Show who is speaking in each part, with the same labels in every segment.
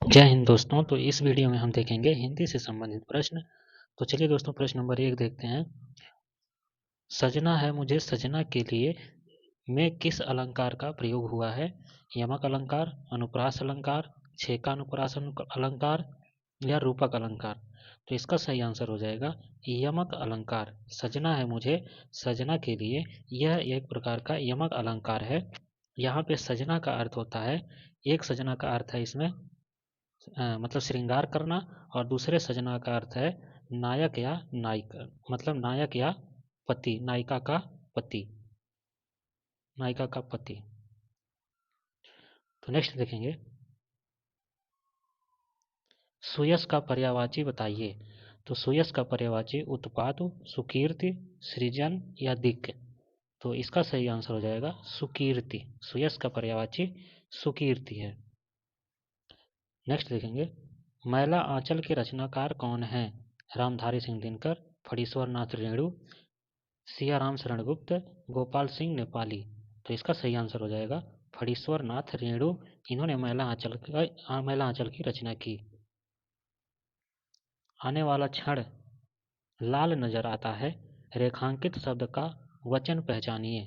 Speaker 1: जय हिंद दोस्तों। तो इस वीडियो में हम देखेंगे हिंदी से संबंधित प्रश्न। तो चलिए दोस्तों, प्रश्न नंबर 1 देखते हैं। सजना है मुझे सजना के लिए में किस अलंकार का प्रयोग हुआ है? यमक अलंकार, अनुप्रास अलंकार, छेका अनुप्रास अलंकार या रूपक अलंकार? तो इसका सही आंसर हो जाएगा यमक अलंकार। सजना है मुझे सजना के लिए, यह एक प्रकार का यमक अलंकार है। यहाँ पे सजना का अर्थ होता है, एक सजना का अर्थ है इसमें मतलब श्रृंगार करना, और दूसरे सजना का अर्थ है नायक या नायिका, मतलब नायक या पति, नायिका का पति, नायिका का पति। तो नेक्स्ट देखेंगे, सुयश का पर्यायवाची बताइए। तो सुयश का पर्यायवाची उत्पात, सुकीर्ति, सृजन या दिक्? तो इसका सही आंसर हो जाएगा सुकीर्ति। सुयश का पर्यायवाची सुकीर्ति है। नेक्स्ट देखेंगे, मैला आंचल के रचनाकार कौन है? रामधारी सिंह दिनकर, फणीश्वर नाथ रेणु, सियाराम शरणगुप्त, गोपाल सिंह नेपाली? तो इसका सही आंसर हो जाएगा फणीश्वर नाथ रेणु। इन्होंने मैला आंचल की रचना की। आने वाला क्षण लाल नजर आता है, रेखांकित शब्द का वचन पहचानिए।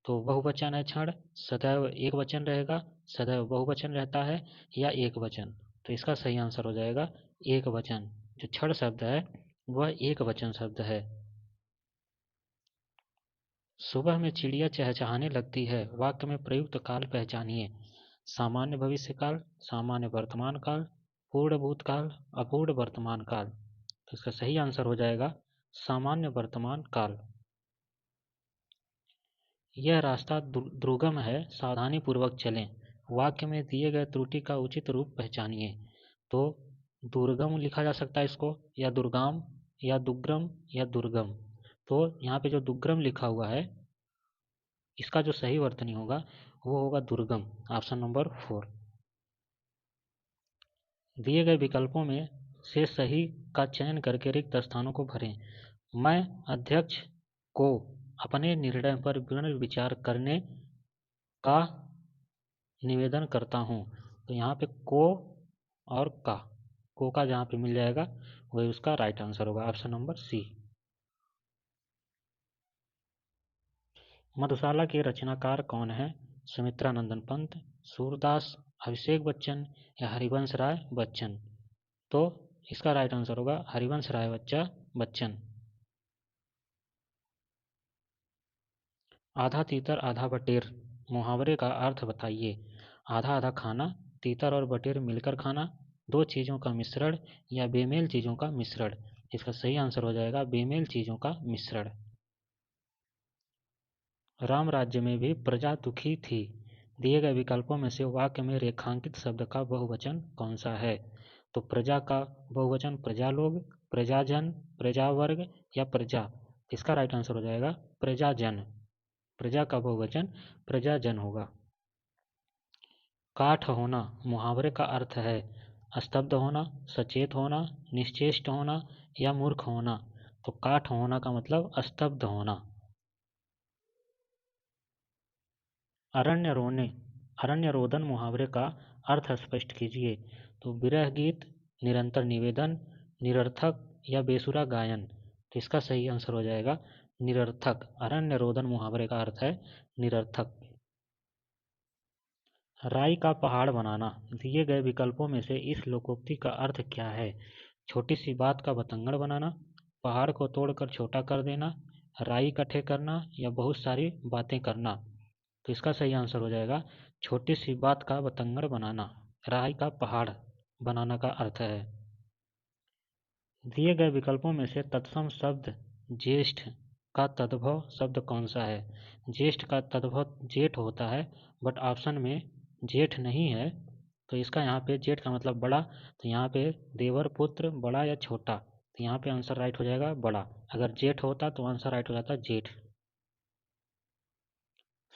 Speaker 1: तो बहुवचन है क्षण, सदैव एक वचन रहेगा, सदैव बहुवचन रहता है, या एक वचन? तो इसका सही आंसर हो जाएगा एक वचन। जो क्षण शब्द है वह एक वचन शब्द है। सुबह में चिड़िया चहचहाने लगती है, वाक्य में प्रयुक्त काल पहचानिए। सामान्य भविष्य काल, सामान्य वर्तमान काल, पूर्ण भूतकाल, अपूर्ण वर्तमान काल? तो इसका सही आंसर हो जाएगा सामान्य वर्तमान काल। यह रास्ता दुर्गम है, सावधानी पूर्वक चलें, वाक्य में दिए गए त्रुटि का उचित रूप पहचानिए। तो दुर्गम लिखा जा सकता है इसको, या दुर्गाम, या दुग्रम, या दुर्गम? तो यहाँ पे जो दुग्रम लिखा हुआ है, इसका जो सही वर्तनी होगा वो होगा दुर्गम, ऑप्शन नंबर 4। दिए गए विकल्पों में से सही का चयन करके रिक्त स्थानों को भरें। मैं अध्यक्ष को अपने निर्णय पर पुनर्विचार करने का निवेदन करता हूँ। तो यहाँ पे को और को का जहाँ पे मिल जाएगा वही उसका राइट आंसर होगा, ऑप्शन नंबर सी। मधुशाला के रचनाकार कौन है? सुमित्रा नंदन पंत, सूरदास, अभिषेक बच्चन या हरिवंश राय बच्चन? तो इसका राइट आंसर होगा हरिवंश राय बच्चन। आधा तीतर आधा बटेर मुहावरे का अर्थ बताइए। आधा आधा खाना, तीतर और बटेर मिलकर खाना, दो चीजों का मिश्रण, या बेमेल चीजों का मिश्रण? इसका सही आंसर हो जाएगा बेमेल चीजों का मिश्रण। राम राज्य में भी प्रजा दुखी थी। दिए गए विकल्पों में से वाक्य में रेखांकित शब्द का बहुवचन कौन सा है? तो प्रजा का बहुवचन प्रजा लोग, प्रजाजन, प्रजावर्ग या प्रजा? इसका राइट आंसर हो जाएगा प्रजाजन। प्रजा का बहुवचन प्रजाजन होगा। काठ होना मुहावरे का अर्थ है स्तब्ध होना, सचेत होना, निश्चेष्ट होना या मूर्ख होना? तो काठ होना का मतलब स्तब्ध होना। अरण्य रोदन मुहावरे का अर्थ स्पष्ट कीजिए। तो विरह गीत, निरंतर निवेदन, निरर्थक या बेसुरा गायन? तो इसका सही आंसर हो जाएगा निरर्थक। अरण्य रोदन मुहावरे का अर्थ है निरर्थक। राई का पहाड़ बनाना। दिए गए विकल्पों में से इस लोकोक्ति का अर्थ क्या है? छोटी सी बात का बतंगड़ बनाना, पहाड़ को तोड़कर छोटा कर देना, राई इकट्ठे करना या बहुत सारी बातें करना? तो इसका सही आंसर हो जाएगा छोटी सी बात का बतंगड़ बनाना। राई का पहाड़ बनाना का अर्थ है। दिए गए विकल्पों में से तत्सम शब्द ज्येष्ठ का तद्भव शब्द कौन सा है? ज्येष्ठ का तद्भव जेठ होता है, बट ऑप्शन में जेठ नहीं है। तो इसका यहाँ पे जेठ का मतलब बड़ा, तो यहाँ पे देवर पुत्र बड़ा या छोटा? तो यहाँ पे आंसर राइट हो जाएगा बड़ा। अगर जेठ होता तो आंसर राइट हो जाता जेठ।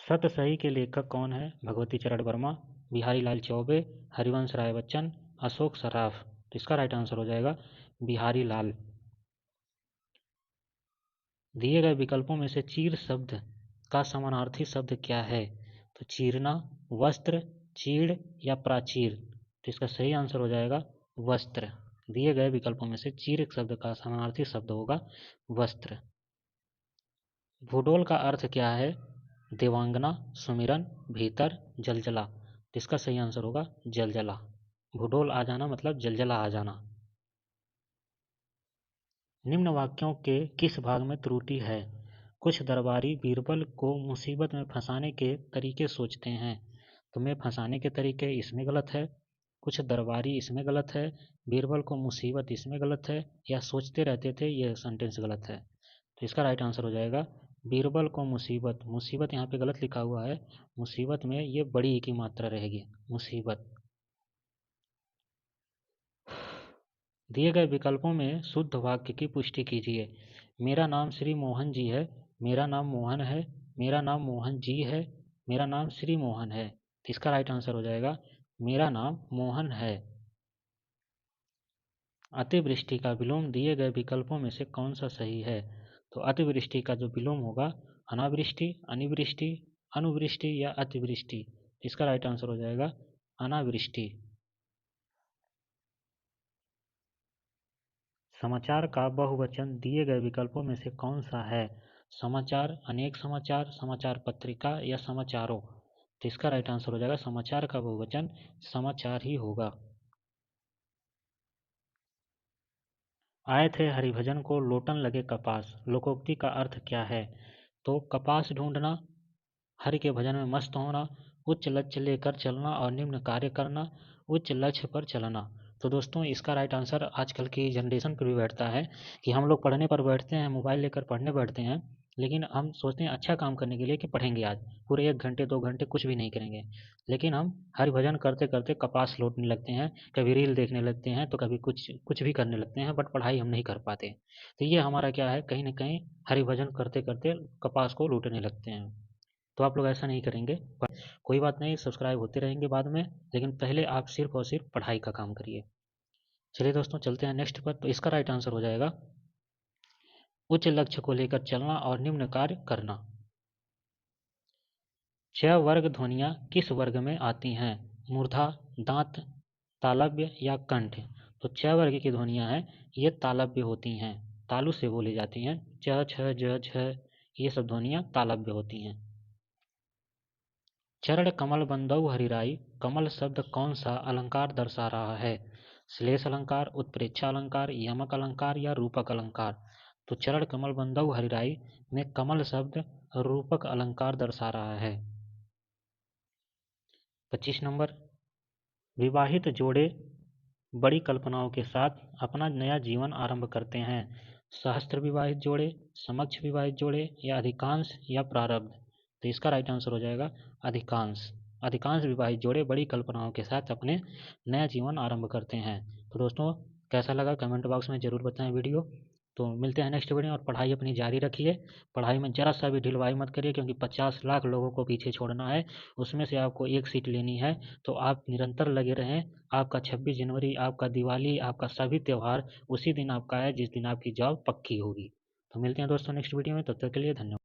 Speaker 1: सत सही के लेखक कौन है? भगवती चरण वर्मा, बिहारी लाल चौबे, हरिवंश राय बच्चन, अशोक सराफ? तो इसका राइट आंसर हो जाएगा बिहारी लाल। दिए गए विकल्पों में से चीर शब्द का समानार्थी शब्द क्या है? तो चीरना, वस्त्र, चीड़ या प्राचीर? तो इसका सही आंसर हो जाएगा वस्त्र। दिए गए विकल्पों में से चीर शब्द का समानार्थी शब्द होगा वस्त्र। भूडोल का अर्थ क्या है? देवांगना, सुमिरन, भीतर, जलजला। तो इसका सही आंसर होगा जलजला। भूडोल आ जाना मतलब जलजला आ जाना। निम्न वाक्यों के किस भाग में त्रुटि है? कुछ दरबारी बीरबल को मुसीबत में फंसाने के तरीके सोचते हैं। तो मैं फंसाने के तरीके इसमें गलत है, कुछ दरबारी इसमें गलत है, बीरबल को मुसीबत इसमें गलत है, या सोचते रहते थे ये सेंटेंस गलत है। तो इसका राइट आंसर हो जाएगा बीरबल को मुसीबत। मुसीबत यहाँ पे गलत लिखा हुआ है, मुसीबत में ये बड़ी ई की मात्रा रहेगी, मुसीबत। दिए गए विकल्पों में शुद्ध वाक्य की पुष्टि कीजिए। मेरा नाम श्री मोहन जी है, मेरा नाम मोहन है, मेरा नाम मोहन जी है, मेरा नाम श्री मोहन है। इसका राइट आंसर हो जाएगा मेरा नाम मोहन है। अतिवृष्टि का विलोम दिए गए विकल्पों में से कौन सा सही है? तो अतिवृष्टि का जो विलोम होगा अनावृष्टि, अनिवृष्टि, अनुवृष्टि या अतिवृष्टि। इसका राइट आंसर हो जाएगा अनावृष्टि। समाचार का बहुवचन दिए गए विकल्पों में से कौन सा है? समाचार, अनेक समाचार, समाचार पत्रिका या समाचारों। तो इसका राइट आंसर हो जाएगा समाचार का बहुवचन समाचार ही होगा। आए थे हरिभजन को लोटन लगे कपास, लोकोक्ति का अर्थ क्या है? तो कपास ढूंढना, हरि के भजन में मस्त होना, उच्च लक्ष्य लेकर चलना और निम्न कार्य करना, उच्च लक्ष्य पर चलना। तो दोस्तों इसका राइट आंसर आजकल की जनरेशन पर भी बैठता है कि हम लोग पढ़ने पर बैठते हैं, मोबाइल लेकर पढ़ने बैठते हैं, लेकिन हम सोचते हैं अच्छा काम करने के लिए कि पढ़ेंगे आज पूरे 1 घंटे 2 घंटे कुछ भी नहीं करेंगे, लेकिन हम हरि भजन करते करते कपास लौटने लगते हैं, कभी रील देखने लगते हैं, तो कभी कुछ कुछ भी करने लगते हैं, बट पढ़ाई हम नहीं कर पाते। तो ये हमारा क्या है, कहीं ना कहीं हरि भजन करते करते कपास को लूटने लगते हैं। तो आप लोग ऐसा नहीं करेंगे, पर कोई बात नहीं, सब्सक्राइब होते रहेंगे बाद में, लेकिन पहले आप सिर्फ और सिर्फ पढ़ाई का काम करिए। चलिए दोस्तों चलते हैं नेक्स्ट पर। तो इसका राइट आंसर हो जाएगा उच्च लक्ष्य को लेकर चलना और निम्न कार्य करना। 6 वर्ग ध्वनियाँ किस वर्ग में आती हैं? मूर्धा, दांत, तालव्य या कंठ। तो 6 वर्ग की ध्वनियाँ हैं, ये तालव्य होती हैं, तालु से बोली जाती हैं। च, छ, ज, झ, ये सब ध्वनियाँ तालव्य होती हैं। चरण कमल बंदौ हरिराई, कमल शब्द कौन सा अलंकार दर्शा रहा है? श्लेष अलंकार, उत्प्रेक्षा अलंकार, यमक अलंकार या रूपक अलंकार। तो चरण कमल बंदौ हरिराई में कमल शब्द रूपक अलंकार दर्शा रहा है। 25 नंबर, विवाहित जोड़े बड़ी कल्पनाओं के साथ अपना नया जीवन आरंभ करते हैं। सहस्त्र विवाहित जोड़े, समक्ष विवाहित जोड़े या अधिकांश या प्रारब्ध। तो इसका राइट आंसर हो जाएगा अधिकांश। अधिकांश विवाहित जोड़े बड़ी कल्पनाओं के साथ अपने नया जीवन आरंभ करते हैं। तो दोस्तों कैसा लगा कमेंट बॉक्स में ज़रूर बताएं वीडियो। तो मिलते हैं नेक्स्ट वीडियो, और पढ़ाई अपनी जारी रखिए। पढ़ाई में ज़रा सा भी ढिलवाई मत करिए, क्योंकि 50 लाख लोगों को पीछे छोड़ना है, उसमें से आपको एक सीट लेनी है। तो आप निरंतर लगे रहें। आपका 26 जनवरी, आपका दिवाली, आपका सभी त्यौहार उसी दिन आपका है जिस दिन आपकी जॉब पक्की होगी। तो मिलते हैं दोस्तों नेक्स्ट वीडियो में, तब तक के लिए धन्यवाद।